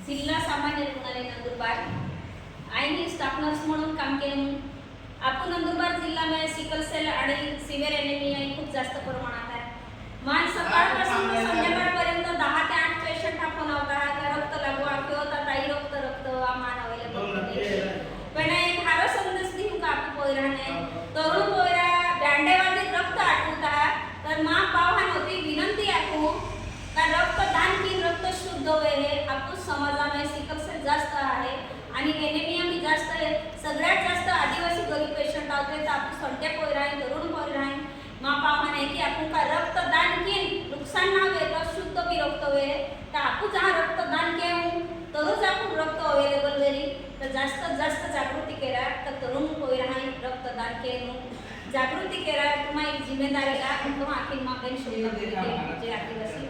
जिल्हा सामान्य रुग्णालय नंदुरबार आईनी स्टाफ नर्स म्हणून काम केले। आपण नंदुरबार जिल्हा में सिकल सेल आणि सिव्हिअर एनेमिया खूप जास्त प्रमाणात आहे। मान सकाळपासून संध्याकाळपर्यंत 10 ते 8 पेशंट आपण होता रक्त लागवा किंवा ताई रक्त मान अवेलेबल पण एक हारो संदेश देऊ का आपण पोयराने तरुण पोयरा दांडेवादी रक्त आटवता तर मां पावहान होती विनंती आखू का रक्तदान की रक्त शुद्ध होईल। आपण समाजामध्ये सिकल सेल जास्त आहे आणि एनेमिया भी जास्त आहे। सगळ्यात जास्त आदिवासी गरीब पेशंट आवते तर आपण सडते पोयरा तरुण पोयरा मां पावहान आहे की आपण का रक्तदान की नुकसान ना होईल शुद्ध भी रक्त होईल तर आपण जहाँ रक्तदान केऊ तरच आपण रक्त अवेलेबल वेरी तर जास्त जागृती करा तर तरुण पोयरा रक्तदान केनु जागृती करा तुम्हारी जिम्मेदारी ला तुम आखिर मां बहन शोध जे आदिवासी